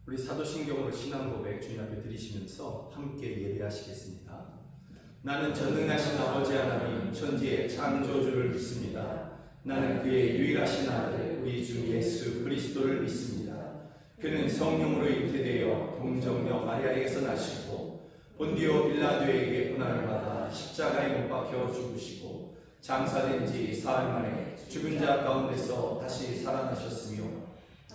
우리 사도신경으로 신앙 고백 주님 앞에 드리시면서 함께 예배하시겠습니다. 나는 전능하신 아버지 하나님 천지의 창조주를 믿습니다. 나는 그의 유일하신 아들 우리 주 예수 그리스도를 믿습니다. 그는 성령으로 잉태되어 동정녀 마리아에게서 나시고 본디오 빌라도에게 고난을 받아 십자가에 못 박혀 죽으시고 장사된 지 사흘 만에 죽은 자 가운데서 다시 살아나셨으며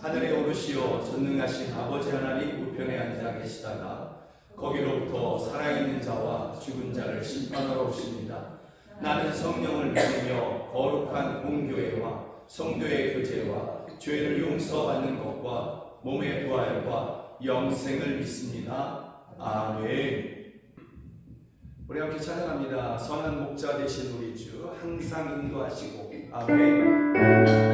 하늘에 오르시어 전능하신 아버지 하나님 우편에 앉아 계시다가 거기로부터 살아있는 자와 죽은 자를 심판하러 오십니다. 나는 성령을 믿으며 거룩한 공교회와 성도의 교제와 죄를 용서받는 것과 몸의 부활과 영생을 믿습니다. 아멘. 우리 함께 찬양합니다. 선한 목자 되신 우리 주 항상 인도하시고. 아멘.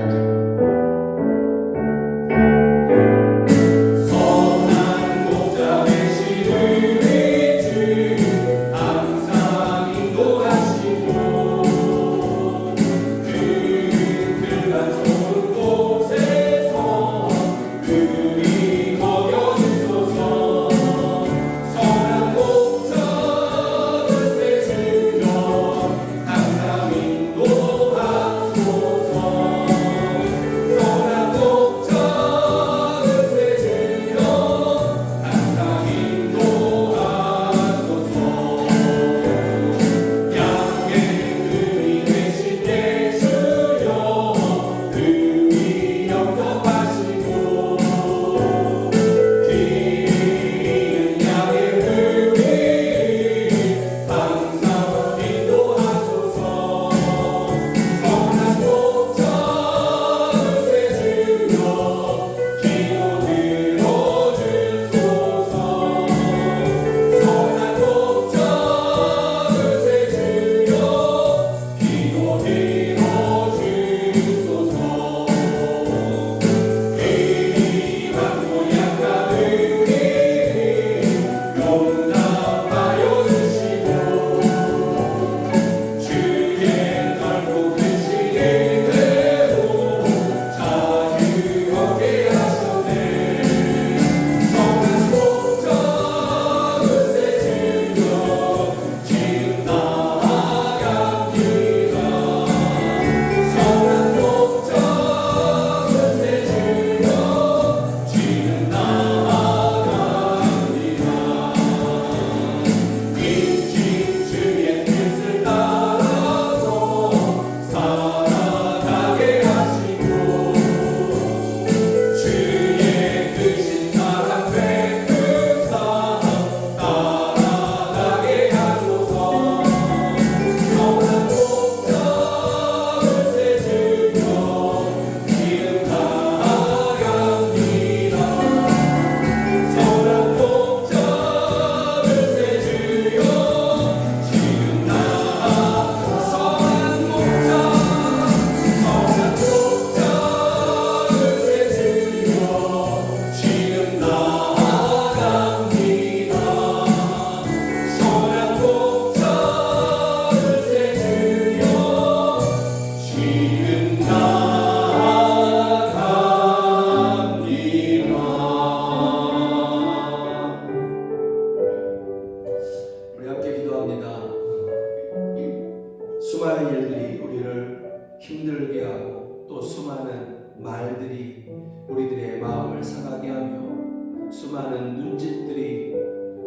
수많은 일들이 우리를 힘들게 하고 또 수많은 말들이 우리들의 마음을 상하게 하며 수많은 눈짓들이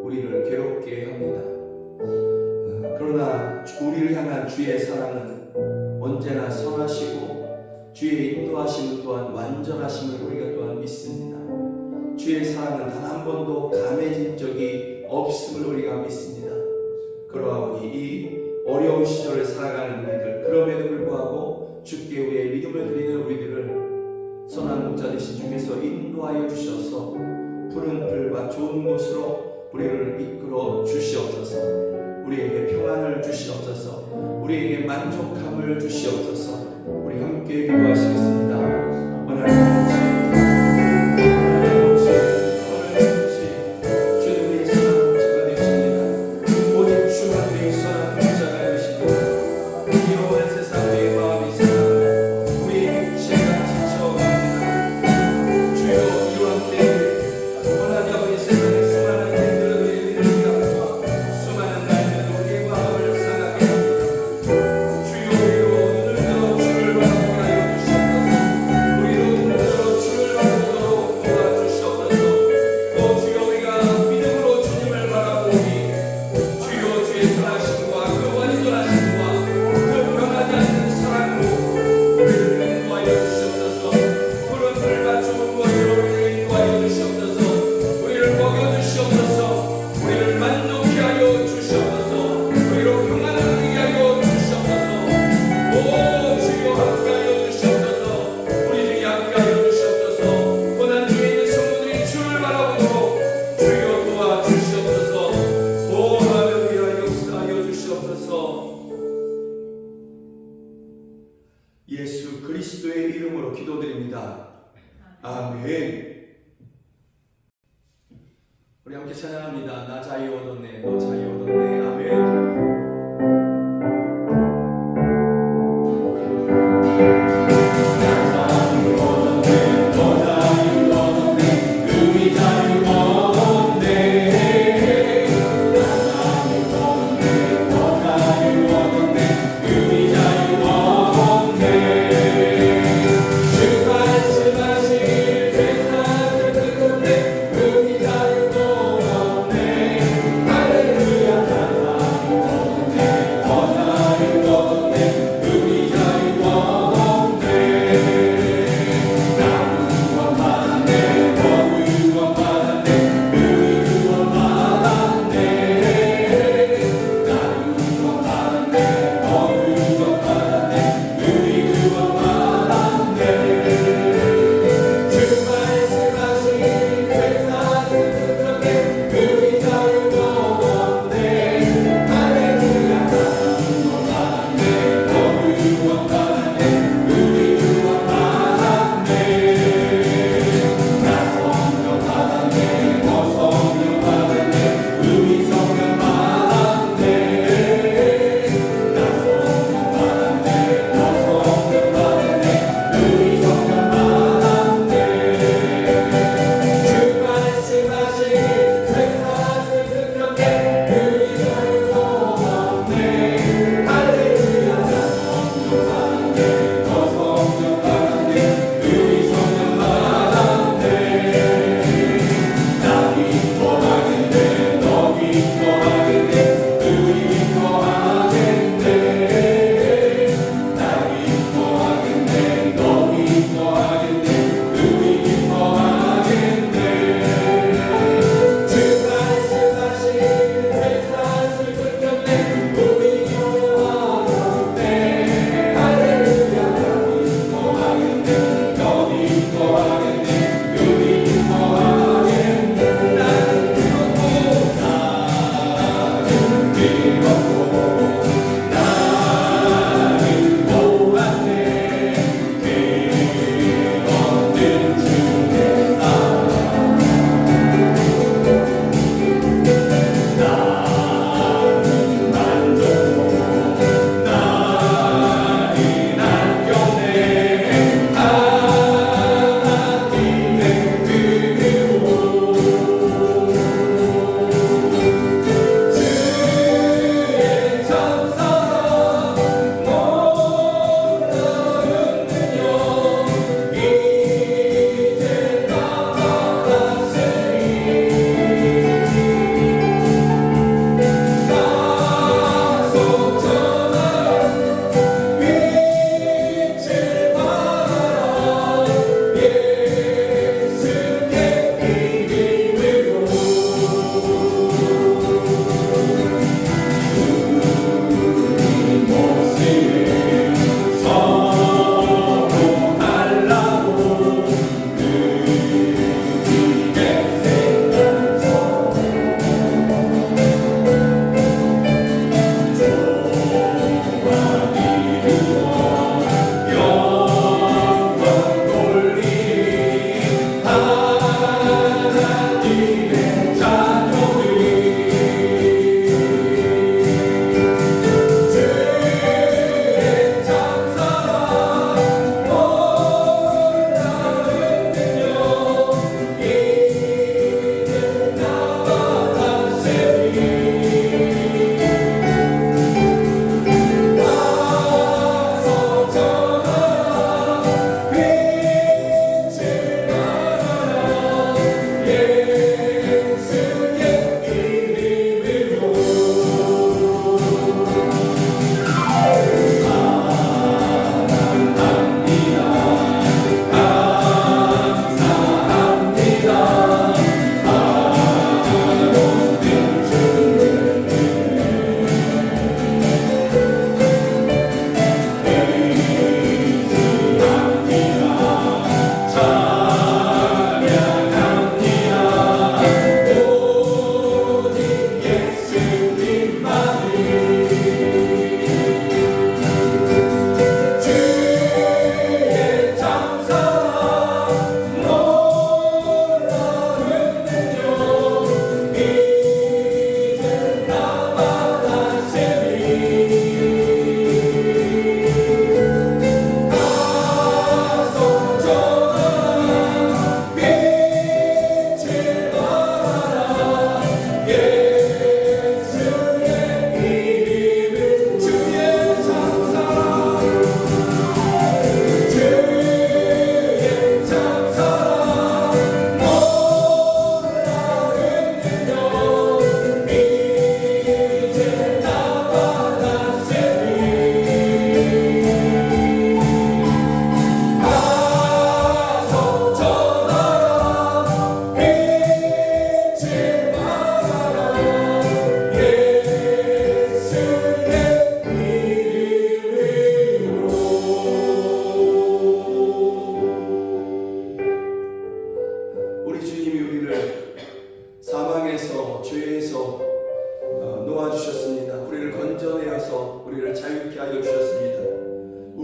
우리를 괴롭게 합니다. 그러나 우리를 향한 주의 사랑은 언제나 선하시고 주의 인도하심은 또한 완전하심을 우리가 또한 믿습니다. 주의 사랑은 단 한 번도 감해진 적이 없음을 우리가 믿습니다. 그러하오니 이 어려운 시절을 살아가는 우리들, 그럼에도 불구하고 주께 우리의 믿음을 드리는 우리들을 선한 목자 되신 주께서 인도하여 주셔서 푸른 풀과 좋은 곳으로 우리를 이끌어 주시옵소서. 우리에게 평안을 주시옵소서. 우리에게 만족함을 주시옵소서. 우리 함께 기도하시겠습니다. 주여 이와 함께 예수 그리스도의 이름으로 기도드립니다. 아멘. 우리 함께 찬양합니다. 나 자유 얻었네, 너 자유 얻었네. 아멘. 할렐루야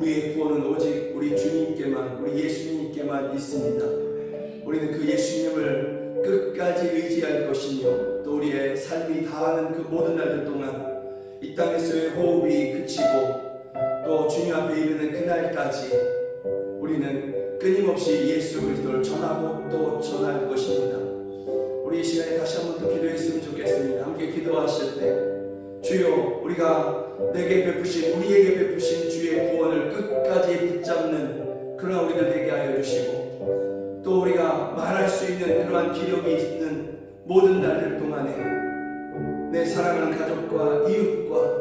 우리의 구원은 오직 우리 주님께만, 우리 예수님께만 있습니다. 우리는 그 예수님을 끝까지 의지할 것이며 또 우리의 삶이 다하는 그 모든 날들 동안 이 땅에서의 호흡이 그치고 또 주님 앞에 이르는 그날까지 우리는 끊임없이 예수 그리스도를 전하고 또 전할 것입니다. 우리 이 시간에 다시 한번 또 기도했으면 좋겠습니다. 함께 기도하실 때 주여, 우리가 내게 베푸신, 우리에게 베푸신 주의 구원을 끝까지 붙잡는 그러나 우리들 되게 하여 주시고 또 우리가 말할 수 있는 그러한 기력이 있는 모든 날들 동안에 내 사랑하는 가족과 이웃과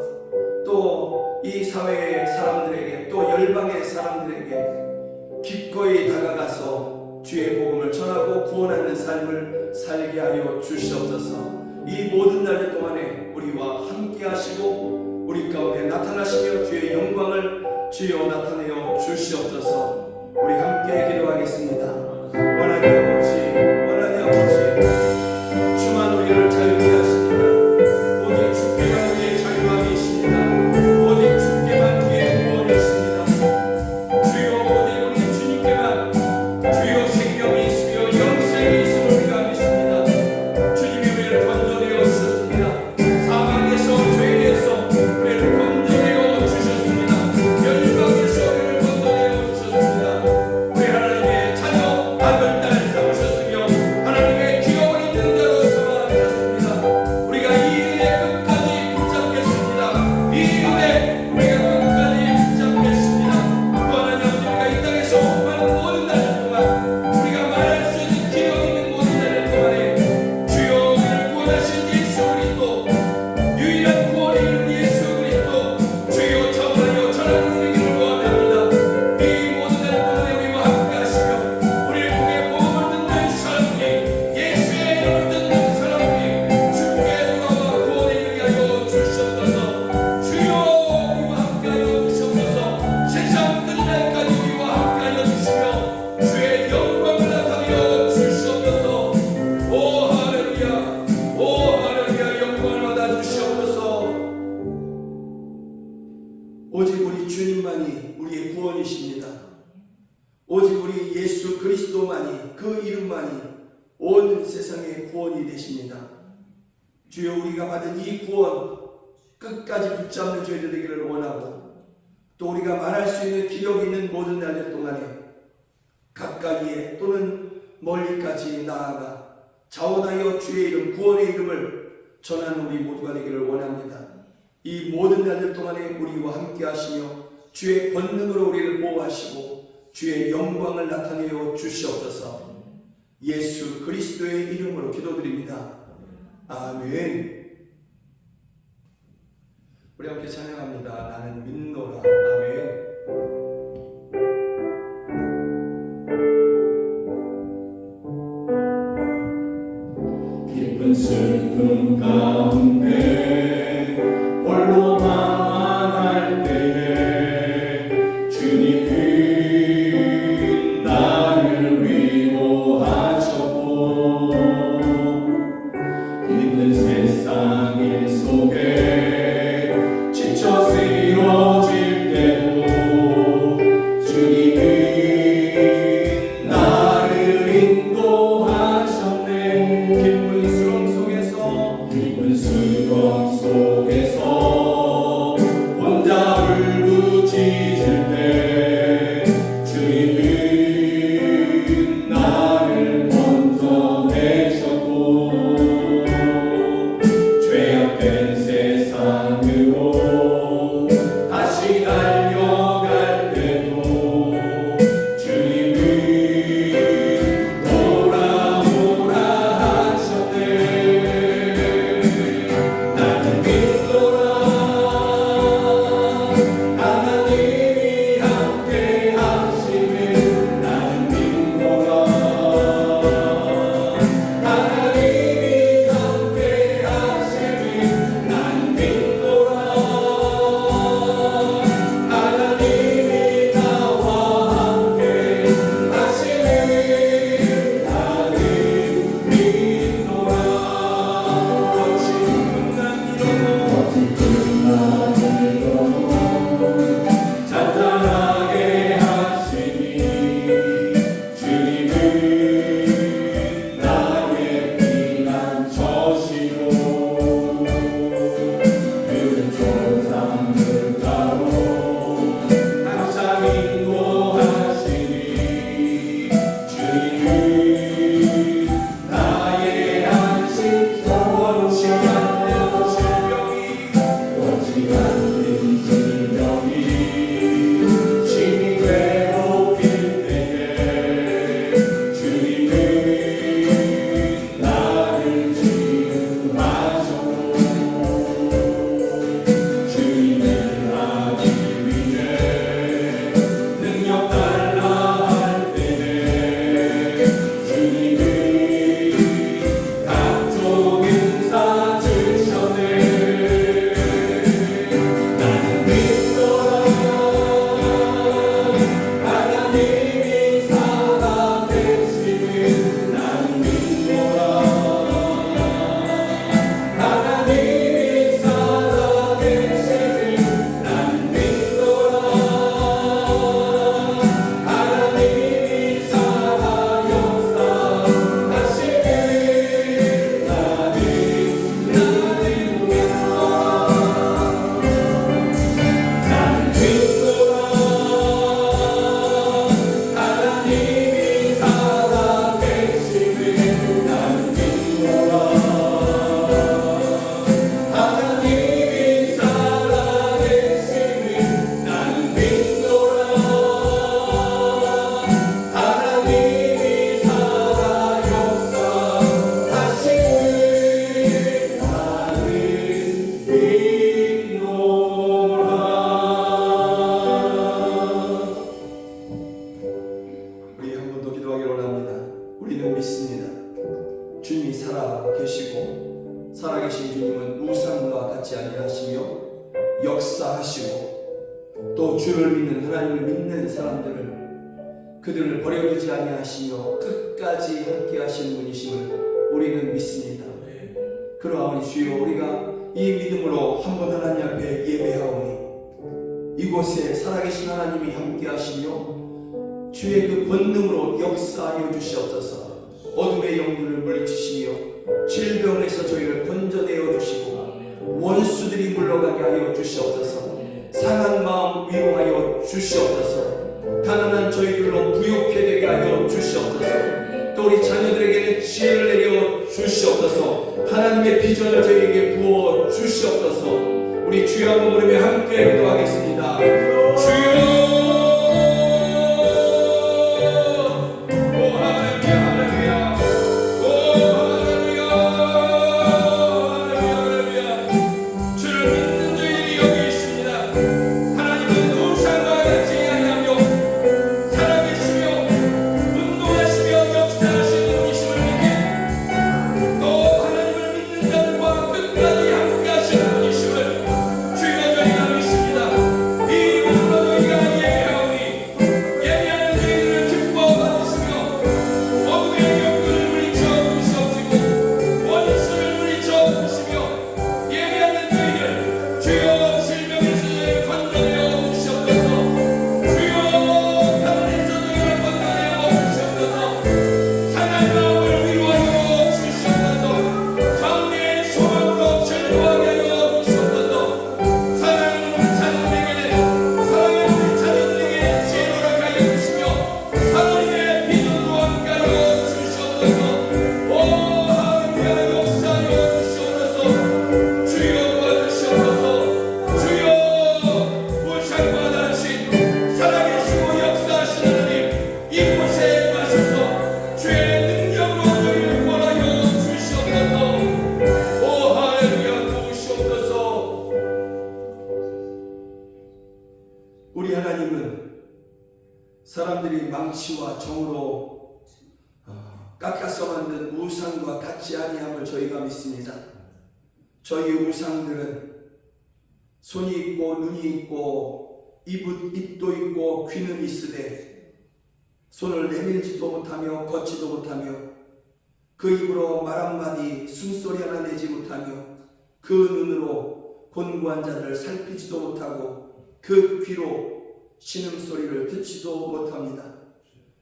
또 이 사회의 사람들에게 또 열방의 사람들에게 기꺼이 다가가서 주의 복음을 전하고 구원하는 삶을 살게 하여 주시옵소서. 이 모든 날들 동안에 우리와 함께 하시고 우리 가운데 나타나시며 주의 영광을 주여 나타내어 주시옵소서. 우리 함께 기도하겠습니다. 원하니 아버지, 원하니 아버지, 주만 우리를 자유케 하십니다. 오직 주께만 우리의 자유함이 있습니다. 오직 주께만 우리의 구원이 있습니다. 주여, 오직 우리 주님께만 주여 생명이 있으며 영생이 있음을 우리가 믿습니다. 주님이 우리를 건져내어 주셨습니다. 사망에서 죄에서 우리를 건져내어 주셨습니다. 열방에서 우리를 건져내어 주셨습니다. 우리 하나님의 자녀 아들 딸 삼으셨으며 하나님의 귀여운 있는 자로 삼아주셨습니다. 우리가 이 은혜 끝까지 붙잡겠습니다. 이 은혜 우리가 끝까지 붙잡겠습니다. 또 하나님 아버지, 우리가 이 땅에서 많은 모든 날들 동안 우리가 말할 수 있는 기력 있는 모든 날들 동안에 주여 우리를 구원하신 예수 그리스도, 유일한 구원이 있는 예수 그리스도 주여 차원하여 전하는 우리를 원합니다. 이 모든 날들 동안에 우리와 함께 하시며 우리를 통해 복음을 듣는 사람들이, 예수의 이름을 듣는 사람들이 주께 돌아와 구원에 이르게 하여 주시옵소서. 주여 우리와 함께 하여 주시옵소서. 세상 끝날까지 우리와 함께 하여 주시며 주의 영광을 나타내어 주시옵소서. 오 할렐루야, 오 할렐루야, 영광을 받아 주시옵소서. 오직 우리 주님만이 우리의 구원이십니다. 오직 우리 예수 그리스도만이, 그 이름만이 온 세상의 구원이 되십니다. 주여, 우리가 받은 이 구원 끝까지 붙잡는 저희들 되기를 원하고 또 우리가 말할 수 있는 기력 있는 모든 날들 동안에 가까이에 또는 멀리까지 나아가 자원하여 주의 이름, 구원의 이름을 전하는 우리 모두가 되기를 원합니다. 이 모든 날들 동안에 우리와 함께 하시며 주의 권능으로 우리를 보호하시고 주의 영광을 나타내어 주시옵소서. 예수 그리스도의 이름으로 기도드립니다. 아멘. 우리 함께 찬양합니다. 나는 믿노라. 아멘. 깊은 슬픔 가운데 홀로 망할 때에 주님은 나를 위로하셨고 힘든 세상 일 속에 지쳐 쓰러질 때도 주님은 나를 인도하셨네. 기쁜 사람들을 그들을 버려두지 아니하시며 끝까지 함께하시는 분이심을 우리는 믿습니다. 그러하오니 주여 우리가 이 믿음으로 한 번 하나님 앞에 예배하오니 이곳에 살아계신 하나님이 함께하시며 주의 그 권능으로 역사하여 주시옵소서. 어둠의 영들을 물리치시며 질병에서 저희를 건져내어 주시고 원수들이 물러가게 하여 주시옵소서. 상한 마음 위로하여 주시옵소서. 가난한 저희들로 부욕해 되게 하여 주시옵소서. 또 우리 자녀들에게는 지혜를 내려 주시옵소서. 하나님의 비전을 저희에게 부어 주시옵소서. 우리 주여 한번 부르며 함께 기도하겠습니다. 주여 우리 하나님은 사람들이 망치와 정으로 깎아서 만든 우상과 같지 아니함을 저희가 믿습니다. 저희의 우상들은 손이 있고 눈이 있고 입도 있고 귀는 있으되 손을 내밀지도 못하며 걷지도 못하며 그 입으로 말 한마디 숨소리 하나 내지 못하며 그 눈으로 곤고한 자들을 살피지도 못하고 그 귀로 신음소리를 듣지도 못합니다.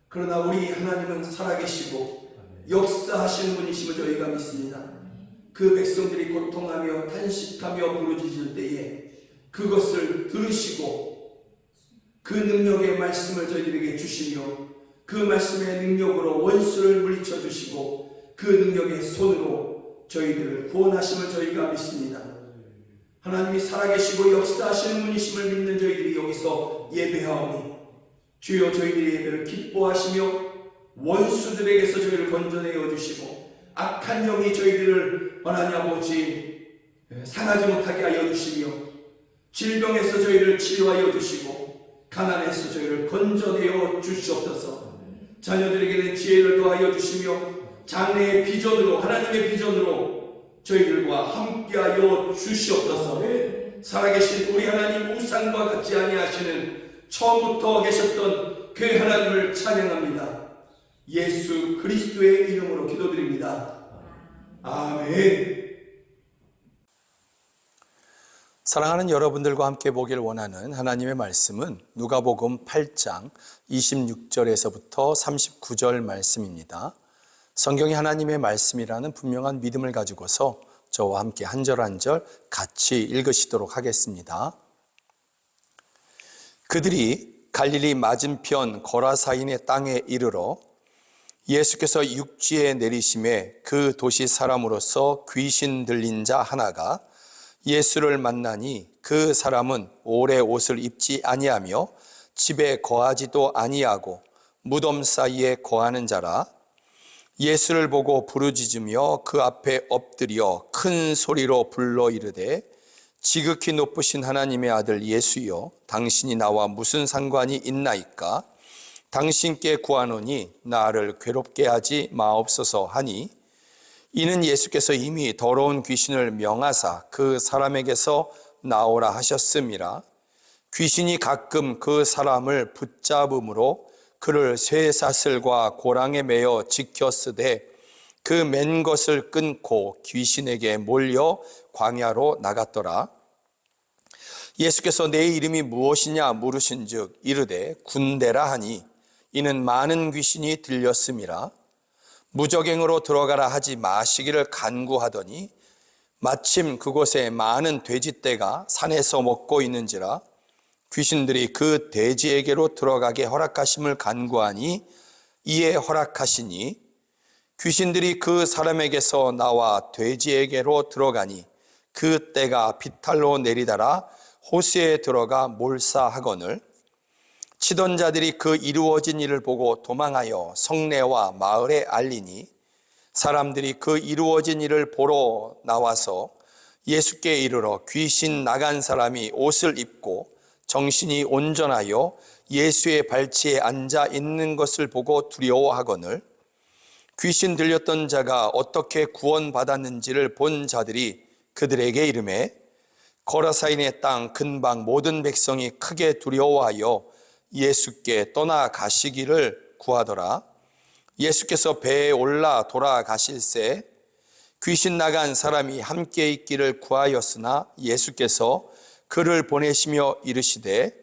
그러나 우리 하나님은 살아계시고 역사하시는 분이심을 저희가 믿습니다. 그 백성들이 고통하며 탄식하며 부르짖을 때에 그것을 들으시고 그 능력의 말씀을 저희들에게 주시며 그 말씀의 능력으로 원수를 물리쳐 주시고 그 능력의 손으로 저희들을 구원하심을 저희가 믿습니다. 하나님이 살아계시고 역사하시는 분이심을 믿는 저희들이 여기서 예배하오니 주여 저희들의 예배를 기뻐하시며 원수들에게서 저희를 건져내어 주시고 악한 영이 저희들을 하나님 아버지 상하지 못하게 하여 주시며 질병에서 저희를 치료하여 주시고 가난에서 저희를 건져내어 주시옵소서. 자녀들에게는 지혜를 더하여 주시며 장래의 비전으로 하나님의 비전으로 저희들과 함께하여 주시옵소서. 살아계신 우리 하나님 우상과 같지 아니하시는 처음부터 계셨던 그 하나님을 찬양합니다. 예수 그리스도의 이름으로 기도드립니다. 아멘. 사랑하는 여러분들과 함께 보길 원하는 하나님의 말씀은 누가복음 8장 26절에서부터 39절 말씀입니다. 성경이 하나님의 말씀이라는 분명한 믿음을 가지고서 저와 함께 한 절 한 절 같이 읽으시도록 하겠습니다. 그들이 갈릴리 맞은편 거라사인의 땅에 이르러 예수께서 육지에 내리심에 그 도시 사람으로서 귀신 들린 자 하나가 예수를 만나니 그 사람은 오래 옷을 입지 아니하며 집에 거하지도 아니하고 무덤 사이에 거하는 자라. 예수를 보고 부르짖으며 그 앞에 엎드려 큰 소리로 불러 이르되 지극히 높으신 하나님의 아들 예수여, 당신이 나와 무슨 상관이 있나이까? 당신께 구하노니 나를 괴롭게 하지 마옵소서 하니, 이는 예수께서 이미 더러운 귀신을 명하사 그 사람에게서 나오라 하셨음이라. 귀신이 가끔 그 사람을 붙잡음으로 그를 쇠사슬과 고랑에 매어 지켰으되 그 맨 것을 끊고 귀신에게 몰려 광야로 나갔더라. 예수께서 내 이름이 무엇이냐 물으신즉 이르되 군대라 하니 이는 많은 귀신이 들렸음이라. 무적행으로 들어가라 하지 마시기를 간구하더니 마침 그곳에 많은 돼지떼가 산에서 먹고 있는지라 귀신들이 그 돼지에게로 들어가게 허락하심을 간구하니 이에 허락하시니 귀신들이 그 사람에게서 나와 돼지에게로 들어가니 그 떼가 비탈로 내리달아 호수에 들어가 몰사하거늘 치던 자들이 그 이루어진 일을 보고 도망하여 성내와 마을에 알리니 사람들이 그 이루어진 일을 보러 나와서 예수께 이르러 귀신 나간 사람이 옷을 입고 정신이 온전하여 예수의 발치에 앉아 있는 것을 보고 두려워하거늘 귀신 들렸던 자가 어떻게 구원받았는지를 본 자들이 그들에게 이르매 거라사인의 땅 근방 모든 백성이 크게 두려워하여 예수께 떠나가시기를 구하더라. 예수께서 배에 올라 돌아가실새 귀신 나간 사람이 함께 있기를 구하였으나 예수께서 그를 보내시며 이르시되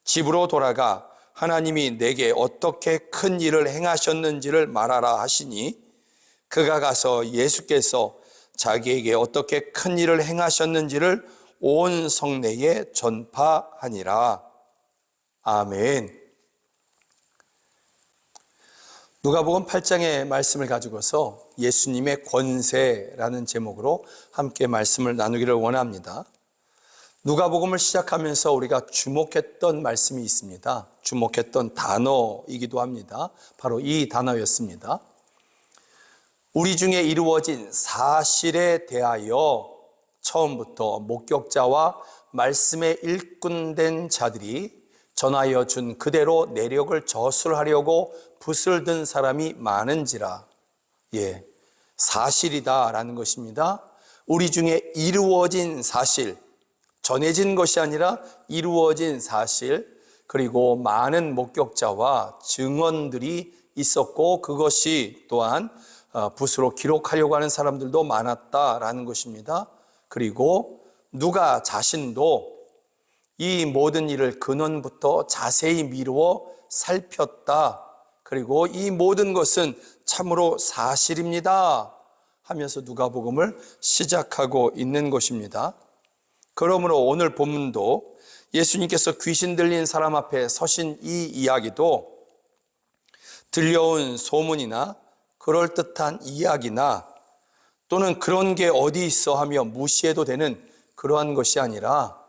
집으로 돌아가 하나님이 내게 어떻게 큰 일을 행하셨는지를 말하라 하시니 그가 가서 예수께서 자기에게 어떻게 큰 일을 행하셨는지를 온 성내에 전파하니라. 아멘. 누가복음 8장의 말씀을 가지고서 예수님의 권세라는 제목으로 함께 말씀을 나누기를 원합니다. 누가복음을 시작하면서 우리가 주목했던 말씀이 있습니다. 주목했던 단어이기도 합니다. 바로 이 단어였습니다. 우리 중에 이루어진 사실에 대하여 처음부터 목격자와 말씀에 일꾼된 자들이 전하여 준 그대로 내력을 저술하려고 붓을 든 사람이 많은지라. 사실이다라는 것입니다. 우리 중에 이루어진 사실, 전해진 것이 아니라 이루어진 사실, 그리고 많은 목격자와 증언들이 있었고 그것이 또한 붓으로 기록하려고 하는 사람들도 많았다라는 것입니다. 그리고 누가 자신도 이 모든 일을 근원부터 자세히 미루어 살폈다. 그리고 이 모든 것은 참으로 사실입니다 하면서 누가복음을 시작하고 있는 것입니다. 그러므로 오늘 본문도 예수님께서 귀신 들린 사람 앞에 서신 이 이야기도 들려온 소문이나 그럴듯한 이야기나 또는 그런 게 어디 있어 하며 무시해도 되는 그러한 것이 아니라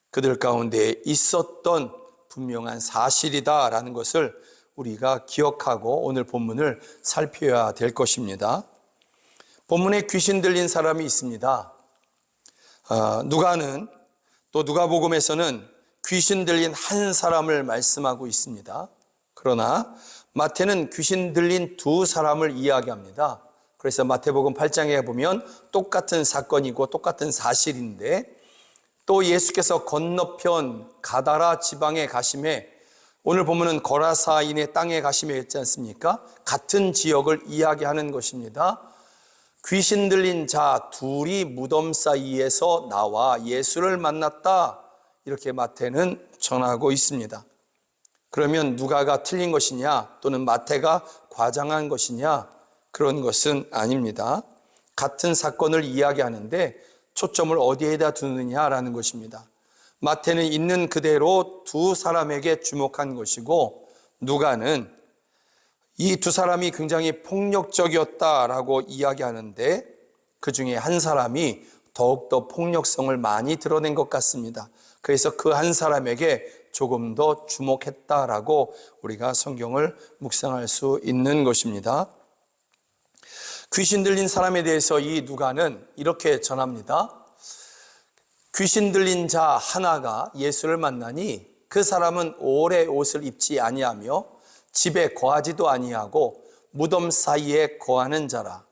그들 가운데 있었던 분명한 사실이다라는 것을 우리가 기억하고 오늘 본문을 살펴야 될 것입니다. 본문에 귀신 들린 사람이 있습니다. 누가는 또 누가복음에서는 귀신 들린 한 사람을 말씀하고 있습니다. 그러나 마태는 귀신 들린 두 사람을 이야기합니다. 그래서 마태복음 8장에 보면 똑같은 사건이고 똑같은 사실인데 또 예수께서 건너편 가다라 지방에 가심에 오늘 보면은 거라사인의 땅에 가심에 있지 않습니까? 같은 지역을 이야기하는 것입니다. 귀신 들린 자 둘이 무덤 사이에서 나와 예수를 만났다. 이렇게 마태는 전하고 있습니다. 그러면 누가가 틀린 것이냐 또는 마태가 과장한 것이냐 그런 것은 아닙니다. 같은 사건을 이야기하는데 초점을 어디에다 두느냐라는 것입니다. 마태는 있는 그대로 두 사람에게 주목한 것이고 누가는 이 두 사람이 굉장히 폭력적이었다라고 이야기하는데 그 중에 한 사람이 더욱더 폭력성을 많이 드러낸 것 같습니다. 그래서 그 한 사람에게 조금 더 주목했다라고 우리가 성경을 묵상할 수 있는 것입니다. 귀신 들린 사람에 대해서 이 누가는 이렇게 전합니다. 귀신 들린 자 하나가 예수를 만나니 그 사람은 오래 옷을 입지 아니하며 집에 거하지도 아니하고 무덤 사이에 거하는 자라.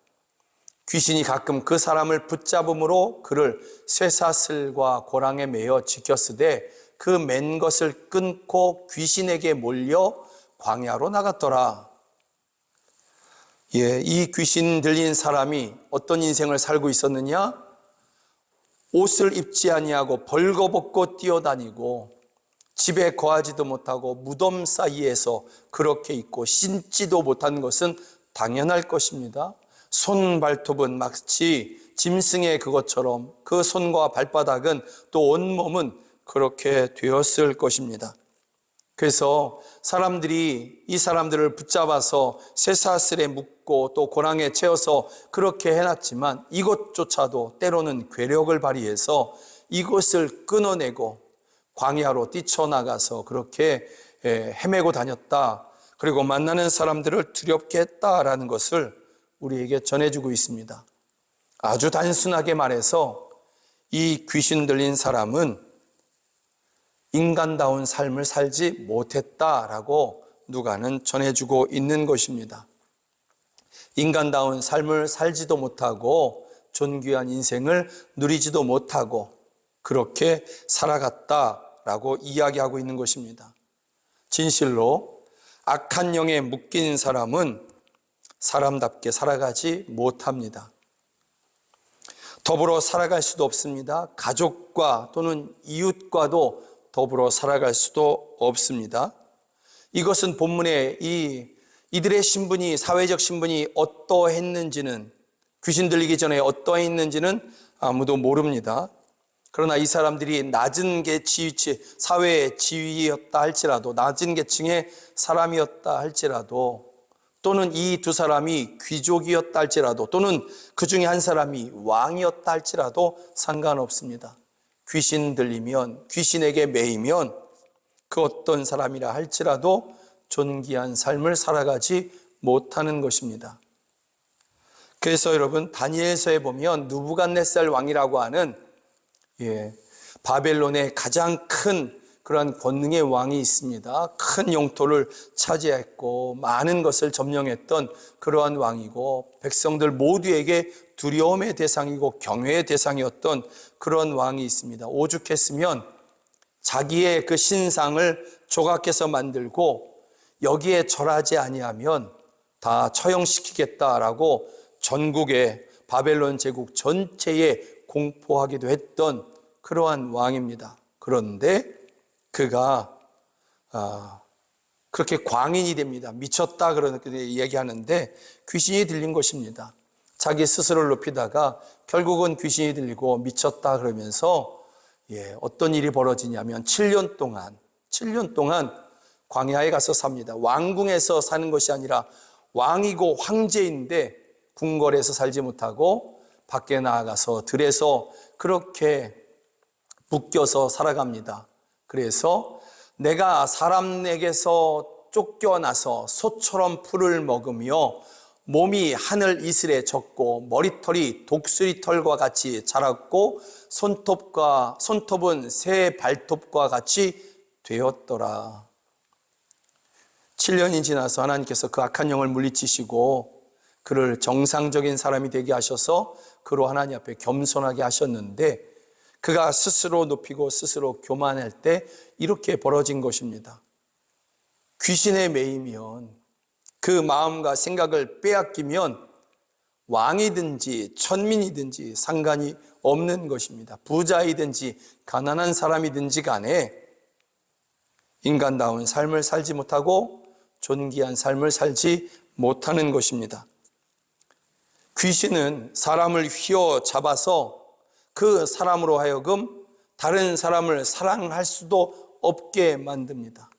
귀신이 가끔 그 사람을 붙잡음으로 그를 쇠사슬과 고랑에 매어 지켰으되 그 맨 것을 끊고 귀신에게 몰려 광야로 나갔더라. 이 귀신 들린 사람이 어떤 인생을 살고 있었느냐? 옷을 입지 아니하고 벌거벗고 뛰어다니고 집에 거하지도 못하고 무덤 사이에서 그렇게 있고 신지도 못한 것은 당연할 것입니다. 손 발톱은 마치 짐승의 그것처럼 그 손과 발바닥은 또 온몸은 그렇게 되었을 것입니다. 그래서 사람들이 이 사람들을 붙잡아서 쇠사슬에 묶고 또 고랑에 채워서 그렇게 해놨지만 이것조차도 때로는 괴력을 발휘해서 이것을 끊어내고 광야로 뛰쳐나가서 그렇게 헤매고 다녔다. 그리고 만나는 사람들을 두렵게 했다라는 것을 우리에게 전해주고 있습니다. 아주 단순하게 말해서 이 귀신 들린 사람은 인간다운 삶을 살지 못했다라고 누가는 전해주고 있는 것입니다. 인간다운 삶을 살지도 못하고 존귀한 인생을 누리지도 못하고 그렇게 살아갔다라고 이야기하고 있는 것입니다. 진실로 악한 영에 묶인 사람은 사람답게 살아가지 못합니다. 더불어 살아갈 수도 없습니다. 가족과 또는 이웃과도 더불어 살아갈 수도 없습니다. 이것은 본문에 이들의 신분이, 사회적 신분이 어떠했는지는, 귀신 들리기 전에 어떠했는지는 아무도 모릅니다. 그러나 이 사람들이 낮은 사회의 지위였다 할지라도, 낮은 계층의 사람이었다 할지라도, 또는 이 두 사람이 귀족이었다 할지라도, 또는 그 중에 한 사람이 왕이었다 할지라도 상관없습니다. 귀신 들리면, 귀신에게 매이면 그 어떤 사람이라 할지라도 존귀한 삶을 살아가지 못하는 것입니다. 그래서 여러분, 다니엘서에 보면 느부갓네살 왕이라고 하는 바벨론의 가장 큰 그러한 권능의 왕이 있습니다. 큰 영토를 차지했고 많은 것을 점령했던 그러한 왕이고 백성들 모두에게 두려움의 대상이고 경외의 대상이었던 그런 왕이 있습니다. 오죽했으면 자기의 그 신상을 조각해서 만들고 여기에 절하지 아니하면 다 처형시키겠다라고 전국의 바벨론 제국 전체에 공포하기도 했던 그러한 왕입니다. 그런데 그가 그렇게 광인이 됩니다. 미쳤다 그렇게 얘기하는데 귀신이 들린 것입니다. 자기 스스로를 높이다가 결국은 귀신이 들리고 미쳤다 그러면서 어떤 일이 벌어지냐면 7년 동안 광야에 가서 삽니다. 왕궁에서 사는 것이 아니라 왕이고 황제인데 궁궐에서 살지 못하고 밖에 나가서 들에서 그렇게 묶여서 살아갑니다. 그래서 내가 사람에게서 쫓겨나서 소처럼 풀을 먹으며 몸이 하늘 이슬에 젖고 머리털이 독수리 털과 같이 자랐고 손톱은 새 발톱과 같이 되었더라. 7년이 지나서 하나님께서 그 악한 영을 물리치시고 그를 정상적인 사람이 되게 하셔서 그로 하나님 앞에 겸손하게 하셨는데 그가 스스로 높이고 스스로 교만할 때 이렇게 벌어진 것입니다. 귀신에 매이면 그 마음과 생각을 빼앗기면 왕이든지 천민이든지 상관이 없는 것입니다. 부자이든지 가난한 사람이든지 간에 인간다운 삶을 살지 못하고 존귀한 삶을 살지 못하는 것입니다. 귀신은 사람을 휘어잡아서 그 사람으로 하여금 다른 사람을 사랑할 수도 없게 만듭니다.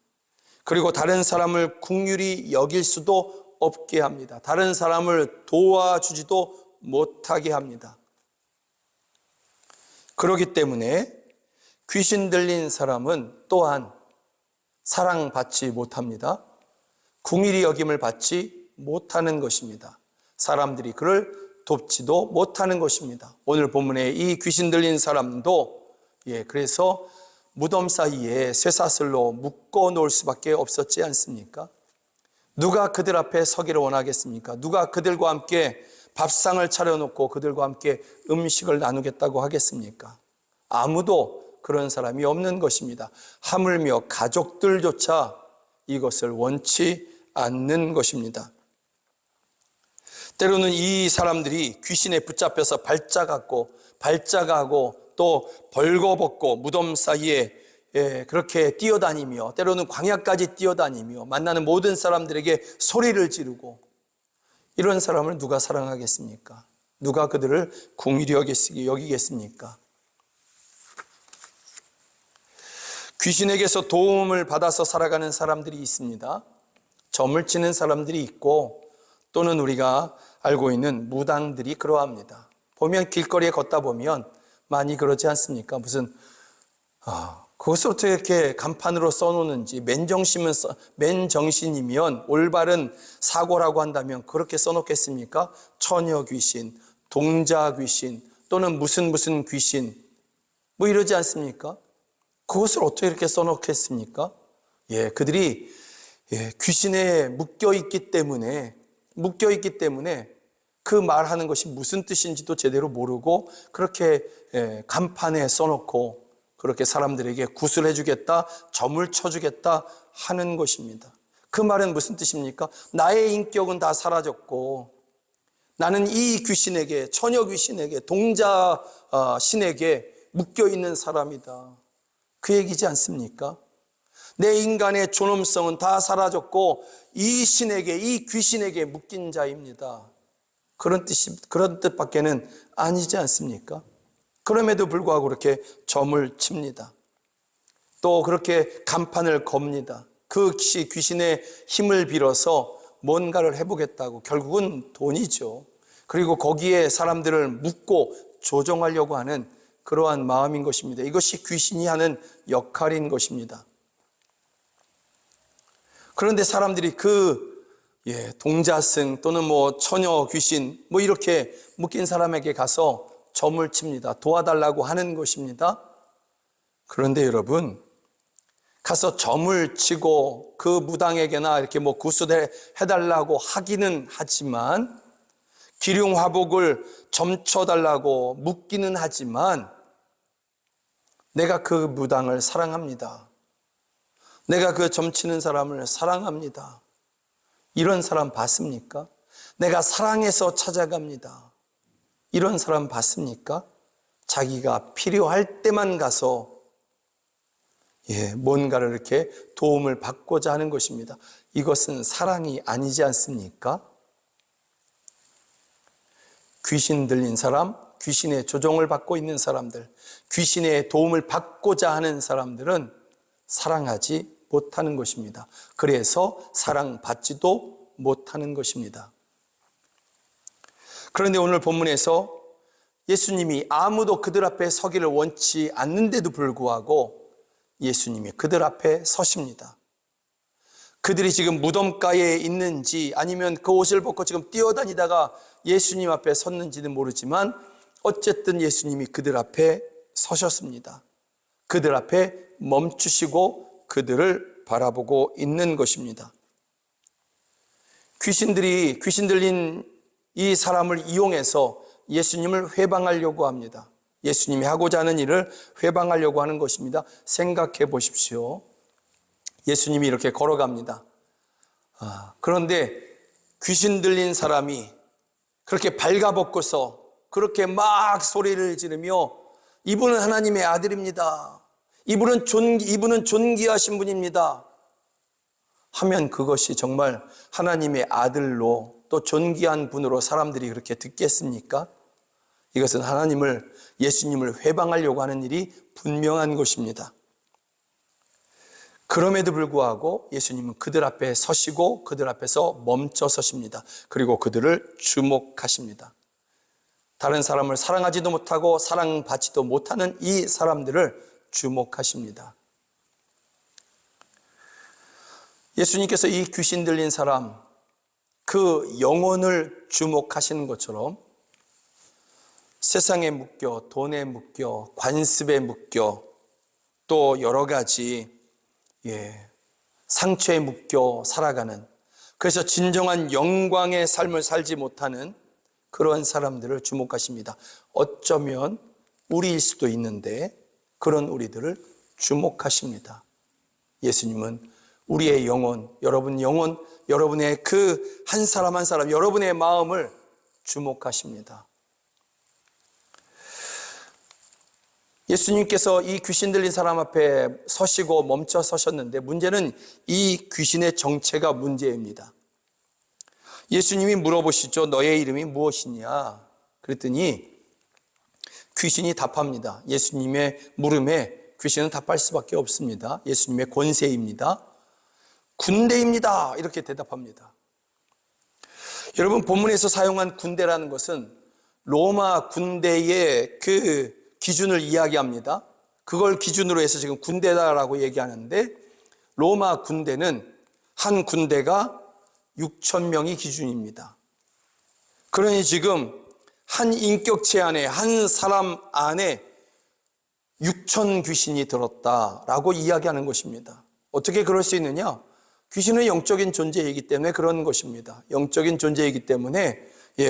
그리고 다른 사람을 긍휼히 여길 수도 없게 합니다. 다른 사람을 도와주지도 못하게 합니다. 그렇기 때문에 귀신 들린 사람은 또한 사랑받지 못합니다. 긍휼히 여김을 받지 못하는 것입니다. 사람들이 그를 돕지도 못하는 것입니다. 오늘 본문에 이 귀신 들린 사람도 그래서 무덤 사이에 쇠사슬로 묶어 놓을 수밖에 없었지 않습니까? 누가 그들 앞에 서기를 원하겠습니까? 누가 그들과 함께 밥상을 차려놓고 그들과 함께 음식을 나누겠다고 하겠습니까? 아무도 그런 사람이 없는 것입니다. 하물며 가족들조차 이것을 원치 않는 것입니다. 때로는 이 사람들이 귀신에 붙잡혀서 발작하고 또 벌거벗고 무덤 사이에 그렇게 뛰어다니며 때로는 광야까지 뛰어다니며 만나는 모든 사람들에게 소리를 지르고, 이런 사람을 누가 사랑하겠습니까? 누가 그들을 긍휼히 여기겠습니까? 귀신에게서 도움을 받아서 살아가는 사람들이 있습니다. 점을 치는 사람들이 있고, 또는 우리가 알고 있는 무당들이 그러합니다. 보면 길거리에 걷다 보면 많이 그러지 않습니까? 무슨 그것을 어떻게 이렇게 간판으로 써놓는지, 맨정신이면 올바른 사고라고 한다면 그렇게 써놓겠습니까? 처녀 귀신, 동자 귀신, 또는 무슨 귀신, 뭐 이러지 않습니까? 그것을 어떻게 이렇게 써놓겠습니까? 그들이 귀신에 묶여있기 때문에 그 말하는 것이 무슨 뜻인지도 제대로 모르고 그렇게 간판에 써놓고 그렇게 사람들에게 구슬해 주겠다, 점을 쳐주겠다 하는 것입니다. 그 말은 무슨 뜻입니까? 나의 인격은 다 사라졌고 나는 이 귀신에게, 처녀 귀신에게, 동자 신에게 묶여있는 사람이다, 그 얘기지 않습니까? 내 인간의 존엄성은 다 사라졌고 이 신에게, 이 귀신에게 묶인 자입니다. 그런 뜻밖에는 아니지 않습니까? 그럼에도 불구하고 그렇게 점을 칩니다. 또 그렇게 간판을 겁니다. 그 귀신의 힘을 빌어서 뭔가를 해보겠다고. 결국은 돈이죠. 그리고 거기에 사람들을 묶고 조종하려고 하는 그러한 마음인 것입니다. 이것이 귀신이 하는 역할인 것입니다. 그런데 사람들이 동자승 또는 처녀 귀신 이렇게 묶인 사람에게 가서 점을 칩니다. 도와달라고 하는 것입니다. 그런데 여러분, 가서 점을 치고 그 무당에게나 이렇게 구슬해달라고 하기는 하지만, 기륭화복을 점쳐달라고 묻기는 하지만, 내가 그 무당을 사랑합니다. 내가 그 점치는 사람을 사랑합니다. 이런 사람 봤습니까? 내가 사랑해서 찾아갑니다. 이런 사람 봤습니까? 자기가 필요할 때만 가서 뭔가를 이렇게 도움을 받고자 하는 것입니다. 이것은 사랑이 아니지 않습니까? 귀신 들린 사람, 귀신의 조종을 받고 있는 사람들, 귀신의 도움을 받고자 하는 사람들은 사랑하지 못하는 것입니다. 그래서 사랑받지도 못하는 것입니다. 그런데 오늘 본문에서 예수님이 아무도 그들 앞에 서기를 원치 않는데도 불구하고 예수님이 그들 앞에 서십니다. 그들이 지금 무덤가에 있는지 아니면 그 옷을 벗고 지금 뛰어다니다가 예수님 앞에 섰는지는 모르지만 어쨌든 예수님이 그들 앞에 서셨습니다. 그들 앞에 멈추시고 그들을 바라보고 있는 것입니다. 귀신 들린 이 사람을 이용해서 예수님을 회방하려고 합니다. 예수님이 하고자 하는 일을 회방하려고 하는 것입니다. 생각해 보십시오. 예수님이 이렇게 걸어갑니다. 그런데 귀신 들린 사람이 그렇게 발가벗고서 그렇게 막 소리를 지르며 이분은 하나님의 아들입니다. 이분은 존귀하신 분입니다. 하면 그것이 정말 하나님의 아들로 또 존귀한 분으로 사람들이 그렇게 듣겠습니까? 이것은 예수님을 회방하려고 하는 일이 분명한 것입니다. 그럼에도 불구하고 예수님은 그들 앞에 서시고 그들 앞에서 멈춰 서십니다. 그리고 그들을 주목하십니다. 다른 사람을 사랑하지도 못하고 사랑받지도 못하는 이 사람들을 주목하십니다. 예수님께서 이 귀신 들린 사람, 그 영혼을 주목하시는 것처럼 세상에 묶여, 돈에 묶여, 관습에 묶여, 또 여러 가지 상처에 묶여 살아가는, 그래서 진정한 영광의 삶을 살지 못하는 그런 사람들을 주목하십니다. 어쩌면 우리일 수도 있는데 그런 우리들을 주목하십니다. 예수님은 우리의 영혼, 여러분 영혼, 여러분의 그 한 사람 한 사람, 여러분의 마음을 주목하십니다. 예수님께서 이 귀신 들린 사람 앞에 서시고 멈춰 서셨는데 문제는 이 귀신의 정체가 문제입니다. 예수님이 물어보시죠. 너의 이름이 무엇이냐? 그랬더니 귀신이 답합니다. 예수님의 물음에 귀신은 답할 수밖에 없습니다. 예수님의 권세입니다. 군대입니다. 이렇게 대답합니다. 여러분, 본문에서 사용한 군대라는 것은 로마 군대의 그 기준을 이야기합니다. 그걸 기준으로 해서 지금 군대다라고 얘기하는데, 로마 군대는 한 군대가 6,000명이 기준입니다. 그러니 지금 한 인격체 안에, 한 사람 안에 6,000 귀신이 들었다라고 이야기하는 것입니다. 어떻게 그럴 수 있느냐? 귀신은 영적인 존재이기 때문에 그런 것입니다. 영적인 존재이기 때문에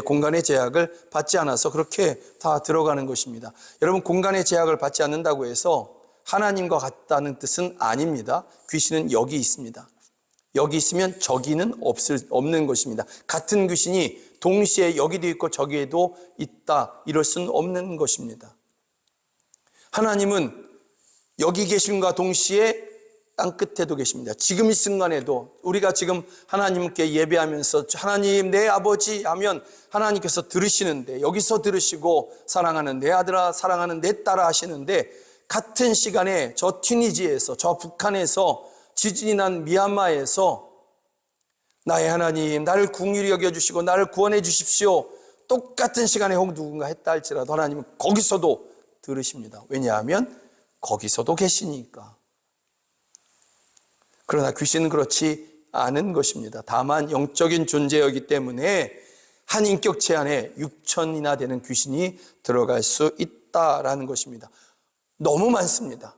공간의 제약을 받지 않아서 그렇게 다 들어가는 것입니다. 여러분, 공간의 제약을 받지 않는다고 해서 하나님과 같다는 뜻은 아닙니다. 귀신은 여기 있습니다. 여기 있으면 저기는 없는 것입니다. 같은 귀신이 동시에 여기도 있고 저기에도 있다, 이럴 수는 없는 것입니다. 하나님은 여기 계심과 동시에 땅끝에도 계십니다. 지금 이 순간에도 우리가 지금 하나님께 예배하면서 하나님 내 아버지 하면 하나님께서 들으시는데, 여기서 들으시고 사랑하는 내 아들아, 사랑하는 내 딸아 하시는데, 같은 시간에 저 튀니지에서, 저 북한에서, 지진이 난 미얀마에서 나의 하나님 나를 긍휼히 여겨주시고 나를 구원해 주십시오, 똑같은 시간에 혹 누군가 했다 할지라도 하나님은 거기서도 들으십니다. 왜냐하면 거기서도 계시니까. 그러나 귀신은 그렇지 않은 것입니다. 다만 영적인 존재이기 때문에 한 인격체 안에 6,000이나 되는 귀신이 들어갈 수 있다라는 것입니다. 너무 많습니다.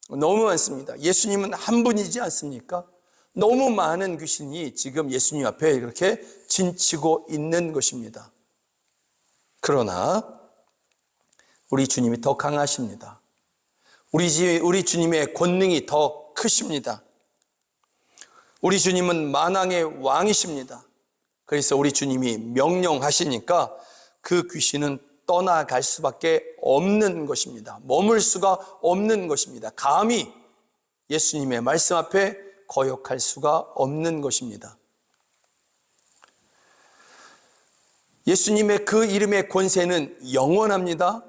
너무 많습니다. 예수님은 한 분이지 않습니까? 너무 많은 귀신이 지금 예수님 앞에 이렇게 진치고 있는 것입니다. 그러나 우리 주님이 더 강하십니다. 우리 주님의 권능이 더 크십니다. 우리 주님은 만왕의 왕이십니다. 그래서 우리 주님이 명령하시니까 그 귀신은 떠나갈 수밖에 없는 것입니다. 머물 수가 없는 것입니다. 감히 예수님의 말씀 앞에 거역할 수가 없는 것입니다. 예수님의 그 이름의 권세는 영원합니다.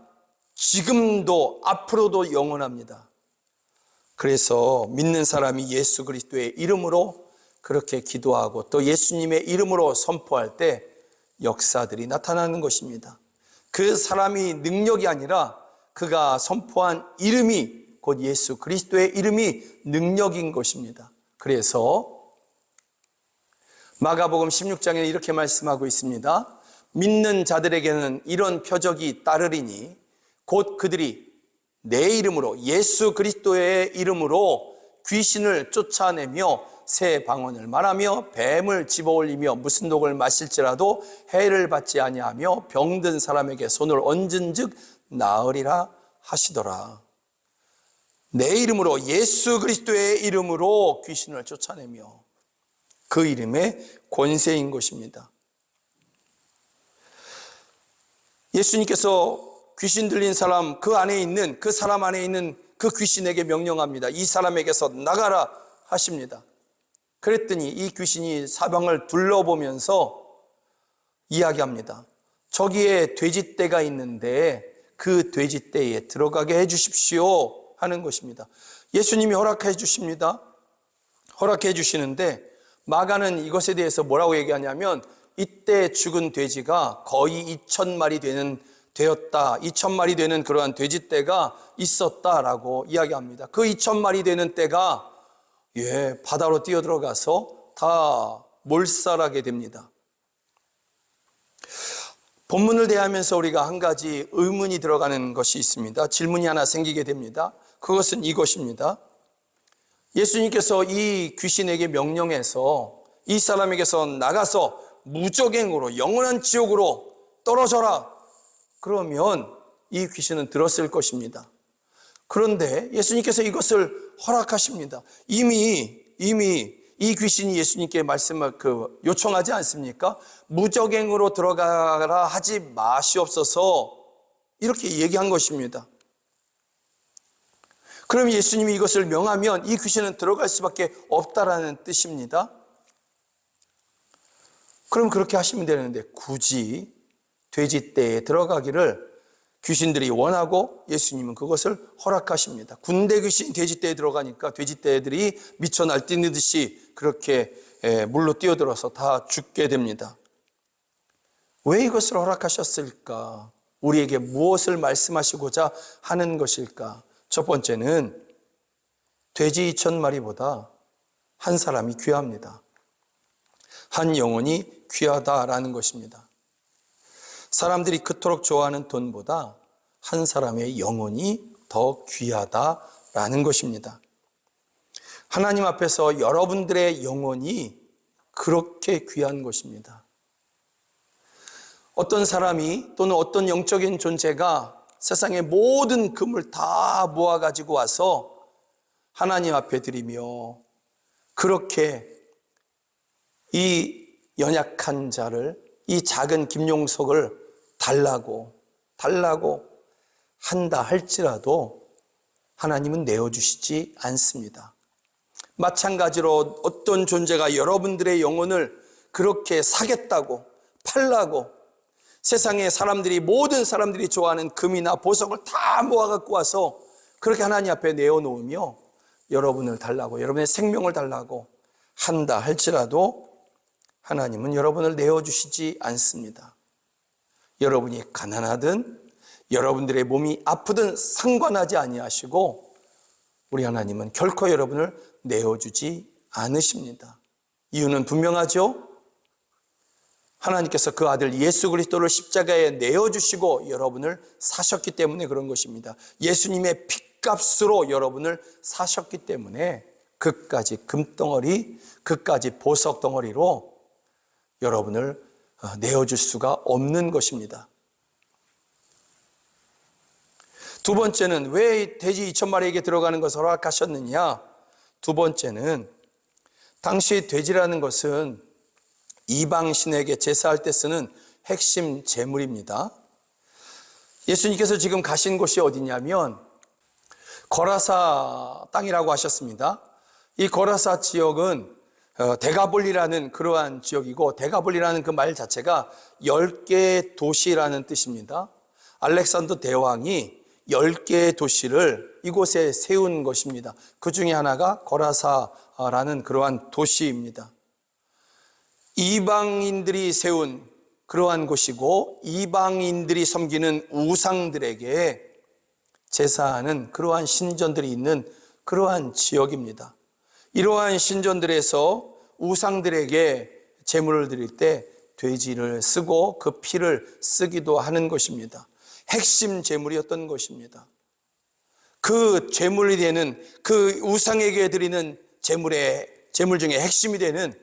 지금도 앞으로도 영원합니다. 그래서 믿는 사람이 예수 그리스도의 이름으로 그렇게 기도하고 또 예수님의 이름으로 선포할 때 역사들이 나타나는 것입니다. 그 사람이 능력이 아니라 그가 선포한 이름이, 곧 예수 그리스도의 이름이 능력인 것입니다. 그래서 마가복음 16장에 이렇게 말씀하고 있습니다. 믿는 자들에게는 이런 표적이 따르리니 곧 그들이 내 이름으로, 예수 그리스도의 이름으로 귀신을 쫓아내며 새 방언을 말하며 뱀을 집어올리며 무슨 독을 마실지라도 해를 받지 아니하며 병든 사람에게 손을 얹은즉 나으리라 하시더라. 내 이름으로, 예수 그리스도의 이름으로 귀신을 쫓아내며, 그 이름의 권세인 것입니다. 예수님께서 귀신 들린 사람, 그 안에 있는, 그 사람 안에 있는 그 귀신에게 명령합니다. 이 사람에게서 나가라 하십니다. 그랬더니 이 귀신이 사방을 둘러보면서 이야기합니다. 저기에 돼지떼가 있는데 그 돼지떼에 들어가게 해 주십시오 하는 것입니다. 예수님이 허락해 주십니다. 허락해 주시는데 마가는 이것에 대해서 뭐라고 얘기하냐면, 이때 죽은 돼지가 거의 2,000마리 되었다. 2,000마리 되는 그러한 돼지떼가 있었다라고 이야기합니다. 그 2,000마리 되는 떼가 바다로 뛰어들어가서 다 몰살하게 됩니다. 본문을 대하면서 우리가 한 가지 의문이 들어가는 것이 있습니다. 질문이 하나 생기게 됩니다. 그것은 이것입니다. 예수님께서 이 귀신에게 명령해서 이 사람에게서 나가서 무적행으로 영원한 지옥으로 떨어져라, 그러면 이 귀신은 들었을 것입니다. 그런데 예수님께서 이것을 허락하십니다. 이미 이 귀신이 예수님께 말씀을 요청하지 않습니까? 무적행으로 들어가라 하지 마시옵소서, 이렇게 얘기한 것입니다. 그럼 예수님이 이것을 명하면 이 귀신은 들어갈 수밖에 없다라는 뜻입니다. 그럼 그렇게 하시면 되는데 굳이 돼지떼에 들어가기를 귀신들이 원하고 예수님은 그것을 허락하십니다. 군대 귀신이 돼지떼에 들어가니까 돼지떼들이 미쳐 날뛰듯이 그렇게 물로 뛰어들어서 다 죽게 됩니다. 왜 이것을 허락하셨을까? 우리에게 무엇을 말씀하시고자 하는 것일까? 첫 번째는 돼지 2,000마리보다 한 사람이 귀합니다. 한 영혼이 귀하다라는 것입니다. 사람들이 그토록 좋아하는 돈보다 한 사람의 영혼이 더 귀하다라는 것입니다. 하나님 앞에서 여러분들의 영혼이 그렇게 귀한 것입니다. 어떤 사람이 또는 어떤 영적인 존재가 세상의 모든 금을 다 모아가지고 와서 하나님 앞에 드리며 그렇게 이 연약한 자를, 이 작은 김용석을 달라고 한다 할지라도 하나님은 내어주시지 않습니다. 마찬가지로 어떤 존재가 여러분들의 영혼을 그렇게 사겠다고, 팔라고 세상의 사람들이, 모든 사람들이 좋아하는 금이나 보석을 다 모아갖고 와서 그렇게 하나님 앞에 내어놓으며 여러분을 달라고, 여러분의 생명을 달라고 한다 할지라도 하나님은 여러분을 내어주시지 않습니다. 여러분이 가난하든 여러분들의 몸이 아프든 상관하지 아니하시고 우리 하나님은 결코 여러분을 내어주지 않으십니다. 이유는 분명하죠? 하나님께서 그 아들 예수 그리스도를 십자가에 내어주시고 여러분을 사셨기 때문에 그런 것입니다. 예수님의 핏값으로 여러분을 사셨기 때문에 그까지 금덩어리, 그까지 보석덩어리로 여러분을 내어줄 수가 없는 것입니다. 두 번째는 왜 돼지 2,000마리에게 들어가는 것을 허락하셨느냐? 두 번째는 당시 돼지라는 것은 이방신에게 제사할 때 쓰는 핵심 제물입니다. 예수님께서 지금 가신 곳이 어디냐면 거라사 땅이라고 하셨습니다. 이 거라사 지역은 데가볼리라는 그러한 지역이고, 데가볼리라는 그 말 자체가 10개의 도시라는 뜻입니다. 알렉산더 대왕이 10개의 도시를 이곳에 세운 것입니다. 그 중에 하나가 거라사라는 그러한 도시입니다. 이방인들이 세운 그러한 곳이고 이방인들이 섬기는 우상들에게 제사하는 그러한 신전들이 있는 그러한 지역입니다. 이러한 신전들에서 우상들에게 제물을 드릴 때 돼지를 쓰고 그 피를 쓰기도 하는 것입니다. 핵심 제물이었던 것입니다. 그 제물이 되는, 그 우상에게 드리는 제물 중에 핵심이 되는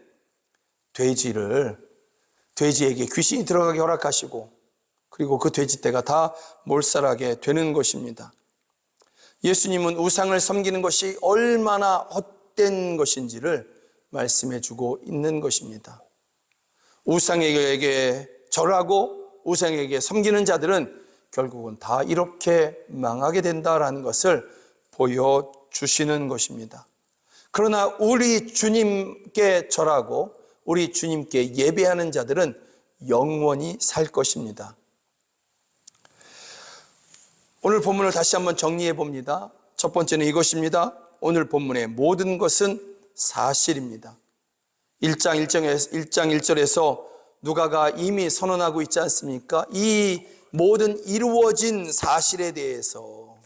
돼지에게 귀신이 들어가게 허락하시고, 그리고 그 돼지떼가 다 몰살하게 되는 것입니다. 예수님은 우상을 섬기는 것이 얼마나 헛된 것인지를 말씀해 주고 있는 것입니다. 우상에게 절하고 우상에게 섬기는 자들은 결국은 다 이렇게 망하게 된다라는 것을 보여주시는 것입니다. 그러나 우리 주님께 절하고 우리 주님께 예배하는 자들은 영원히 살 것입니다. 오늘 본문을 다시 한번 정리해 봅니다. 첫 번째는 이것입니다. 오늘 본문의 모든 것은 사실입니다. 1장 1절에서 누가가 이미 선언하고 있지 않습니까? 이 모든 이루어진 사실에 대해서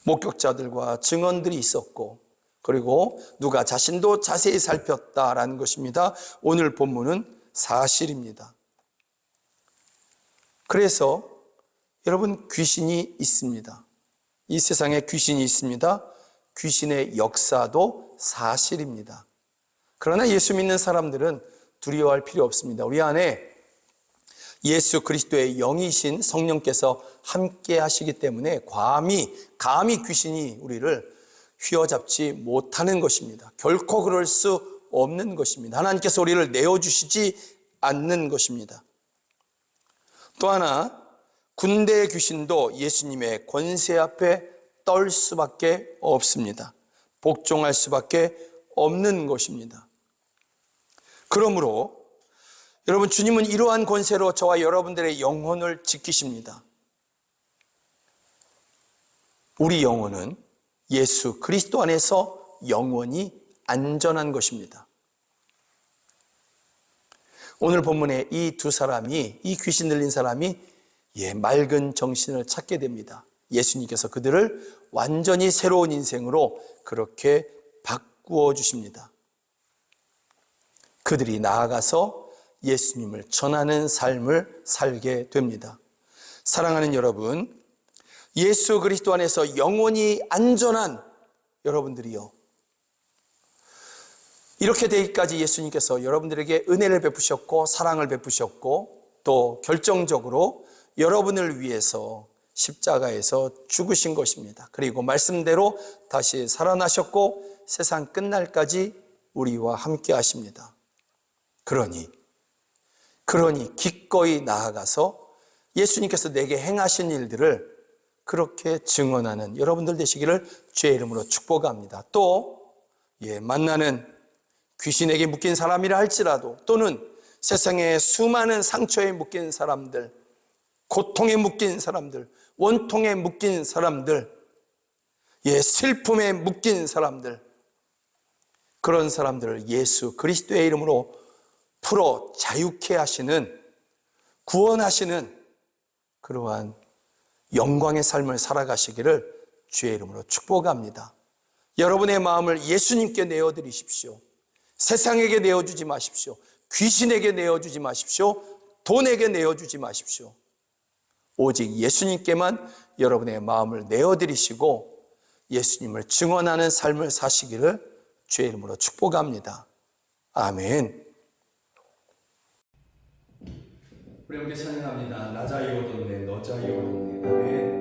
목격자들과 증언들이 있었고, 그리고 누가 자신도 자세히 살폈다라는 것입니다. 오늘 본문은 사실입니다. 그래서 여러분, 귀신이 있습니다. 이 세상에 귀신이 있습니다. 귀신의 역사도 사실입니다. 그러나 예수 믿는 사람들은 두려워할 필요 없습니다. 우리 안에 예수 그리스도의 영이신 성령께서 함께 하시기 때문에 감히 귀신이 우리를 휘어잡지 못하는 것입니다. 결코 그럴 수 없는 것입니다. 하나님께서 우리를 내어주시지 않는 것입니다. 또 하나, 군대의 귀신도 예수님의 권세 앞에 떨 수밖에 없습니다. 복종할 수밖에 없는 것입니다. 그러므로 여러분, 주님은 이러한 권세로 저와 여러분들의 영혼을 지키십니다. 우리 영혼은 예수 그리스도 안에서 영원히 안전한 것입니다. 오늘 본문에 이 두 사람이, 이 귀신 들린 사람이 맑은 정신을 찾게 됩니다. 예수님께서 그들을 완전히 새로운 인생으로 그렇게 바꾸어 주십니다. 그들이 나아가서 예수님을 전하는 삶을 살게 됩니다. 사랑하는 여러분, 예수 그리스도 안에서 영원히 안전한 여러분들이요, 이렇게 되기까지 예수님께서 여러분들에게 은혜를 베푸셨고 사랑을 베푸셨고 또 결정적으로 여러분을 위해서 십자가에서 죽으신 것입니다. 그리고 말씀대로 다시 살아나셨고 세상 끝날까지 우리와 함께 하십니다. 그러니 기꺼이 나아가서 예수님께서 내게 행하신 일들을 그렇게 증언하는 여러분들 되시기를 주의 이름으로 축복합니다. 또 만나는 귀신에게 묶인 사람이라 할지라도, 또는 세상에 수많은 상처에 묶인 사람들, 고통에 묶인 사람들, 원통에 묶인 사람들, 슬픔에 묶인 사람들, 그런 사람들을 예수 그리스도의 이름으로 풀어 자유케 하시는, 구원하시는 그러한 영광의 삶을 살아가시기를 주의 이름으로 축복합니다. 여러분의 마음을 예수님께 내어드리십시오. 세상에게 내어주지 마십시오. 귀신에게 내어주지 마십시오. 돈에게 내어주지 마십시오. 오직 예수님께만 여러분의 마음을 내어드리시고 예수님을 증언하는 삶을 사시기를 주의 이름으로 축복합니다. 아멘. 우리 함께 찬양합니다. 나 자유로웠네, 너 자유로웠네. 아멘.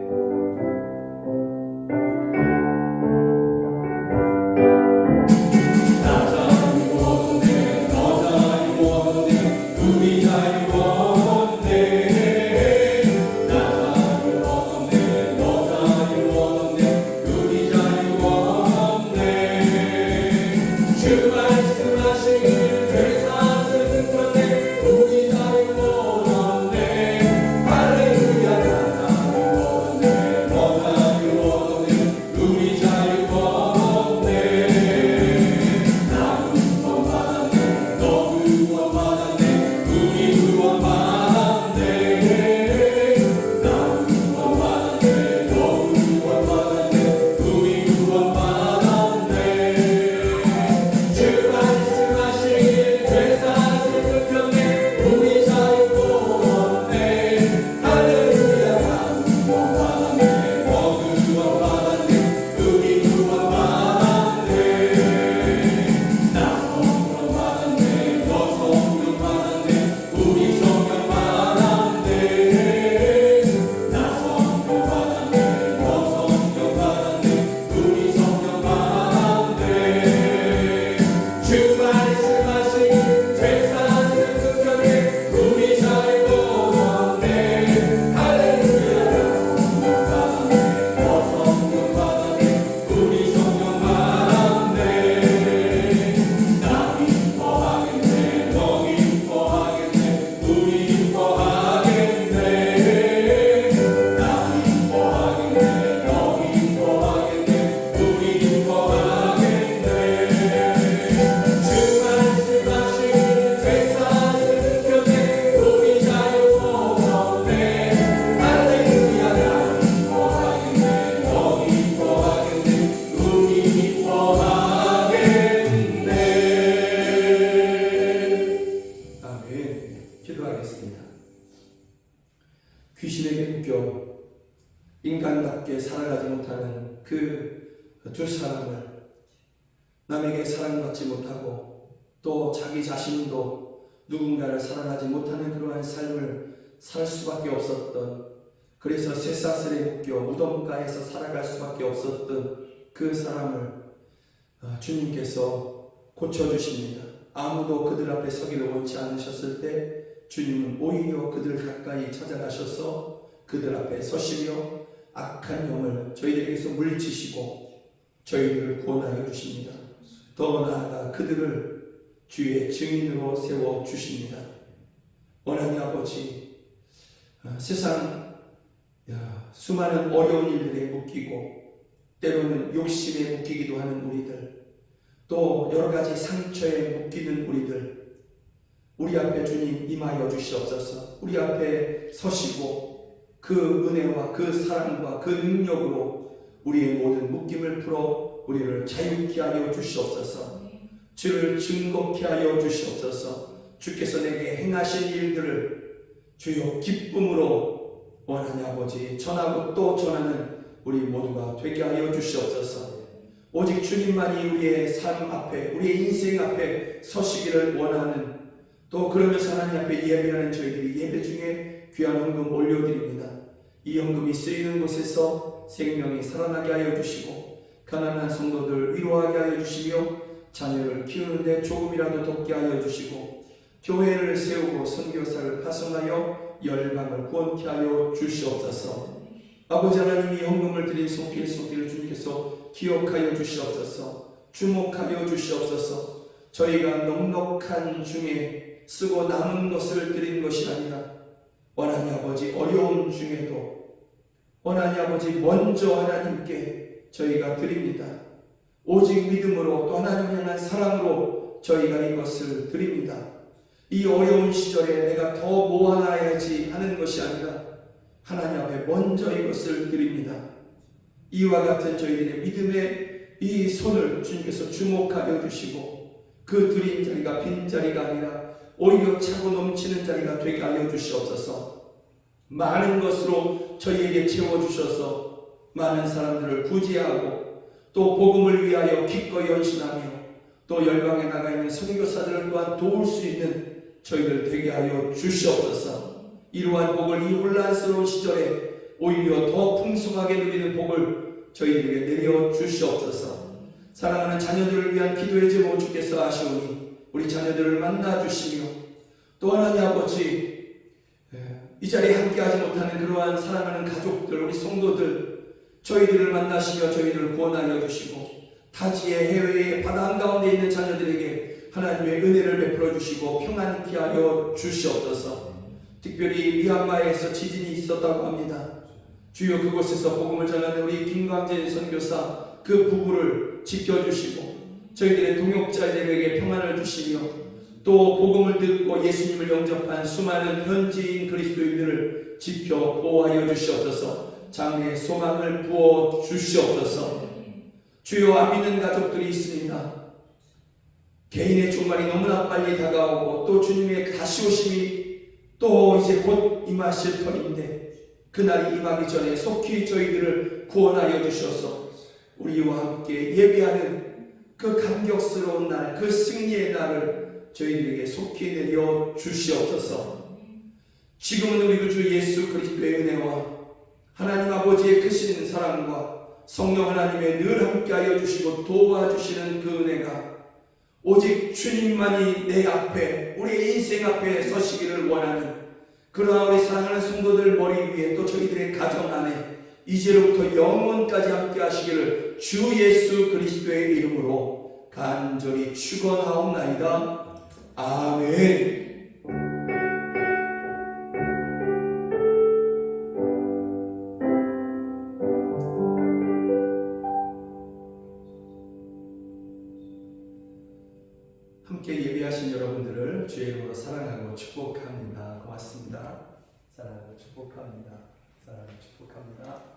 귀신에게 묶여 인간답게 살아가지 못하는 그 두 사람을, 남에게 사랑받지 못하고 또 자기 자신도 누군가를 사랑하지 못하는 그러한 삶을 살 수밖에 없었던, 그래서 쇠사슬에 묶여 무덤가에서 살아갈 수밖에 없었던 그 사람을 주님께서 고쳐주십니다. 아무도 그들 앞에 서기를 원치 않으셨을 때 주님은 오히려 그들 가까이 찾아가셔서 그들 앞에 서시며 악한 영을 저희들에게서 물리치시고 저희들을 구원하여 주십니다. 더 나아가 그들을 주의 증인으로 세워주십니다. 원하니 아버지, 세상 수많은 어려운 일들에 묶이고 때로는 욕심에 묶이기도 하는 우리들, 또 여러가지 상처에 묶이는 우리들, 우리 앞에 주님 임하여 주시옵소서. 우리 앞에 서시고 그 은혜와 그 사랑과 그 능력으로 우리의 모든 묶임을 풀어 우리를 자유케 하여 주시옵소서. 주를 증거케 하여 주시옵소서. 주께서 내게 행하신 일들을 주여 기쁨으로 원하니 아버지 전하고 또 전하는 우리 모두가 되게 하여 주시옵소서. 오직 주님만이 우리의 삶 앞에, 우리의 인생 앞에 서시기를 원하는, 또 그러면서 하나님 앞에 예배하는 저희들이 예배 중에 귀한 헌금 올려드립니다. 이 헌금이 쓰이는 곳에서 생명이 살아나게 하여 주시고 가난한 성도들 위로하게 하여 주시며 자녀를 키우는데 조금이라도 돕게 하여 주시고 교회를 세우고 선교사를 파송하여 열방을 구원케 하여 주시옵소서. 아버지 하나님, 이 헌금을 드린 손길 주님께서 기억하여 주시옵소서. 주목하여 주시옵소서. 저희가 넉넉한 중에 쓰고 남은 것을 드린 것이 아니라 원하니 아버지 어려움 중에도 원하니 아버지 먼저 하나님께 저희가 드립니다. 오직 믿음으로 또 하나님 향한 사랑으로 저희가 이것을 드립니다. 이 어려운 시절에 내가 더 모아놔야지 하는 것이 아니라 하나님 앞에 먼저 이것을 드립니다. 이와 같은 저희들의 믿음의 이 손을 주님께서 주목하여 주시고 그 드린 자리가 빈 자리가 아니라 오히려 차고 넘치는 자리가 되게 하여 주시옵소서. 많은 것으로 저희에게 채워주셔서 많은 사람들을 구제하고 또 복음을 위하여 기꺼이 헌신하며 또 열방에 나가 있는 선교사들을 또한 도울 수 있는 저희들 되게 하여 주시옵소서. 이러한 복을 이 혼란스러운 시절에 오히려 더 풍성하게 누리는 복을 저희들에게 내려 주시옵소서. 사랑하는 자녀들을 위한 기도의 제목 주께서 아시오니 우리 자녀들을 만나 주시며 또 하나님 아버지, 이 자리에 함께하지 못하는 그러한 사랑하는 가족들, 우리 성도들 저희들을 만나시며 저희들을 구원하여 주시고 타지의 해외의 바다 한가운데 있는 자녀들에게 하나님의 은혜를 베풀어 주시고 평안케 하여 주시옵소서. 특별히 미얀마에서 지진이 있었다고 합니다. 주여 그곳에서 복음을 전하는 우리 김광재 선교사 그 부부를 지켜주시고 저희들의 동역자들에게 평안을 주시며 또 복음을 듣고 예수님을 영접한 수많은 현지인 그리스도인들을 지켜 보호하여 주시옵소서. 장래의 소망을 부어 주시옵소서. 주여 안 믿는 가족들이 있습니다. 개인의 종말이 너무나 빨리 다가오고 또 주님의 다시 오심이 또 이제 곧 임하실 터인데 그날이 임하기 전에 속히 저희들을 구원하여 주셔서 우리와 함께 예배하는 그 감격스러운 날, 그 승리의 날을 저희들에게 속히 내려 주시옵소서. 지금은 우리 주 예수 그리스도의 은혜와 하나님 아버지의 크신 사랑과 성령 하나님의 늘 함께하여 주시고 도와주시는 그 은혜가 오직 주님만이 내 앞에, 우리의 인생 앞에 서시기를 원하는 그러나 우리 사랑하는 성도들 머리 위에 또 저희들의 가정 안에 이제로부터 영원까지 함께 하시기를 주 예수 그리스도의 이름으로 간절히 축원하옵나이다. 아멘. 함께 예배하신 여러분들을 주의 이름으로 사랑하고 축복합니다. 고맙습니다. 사랑하고 축복합니다. 사랑하고 축복합니다.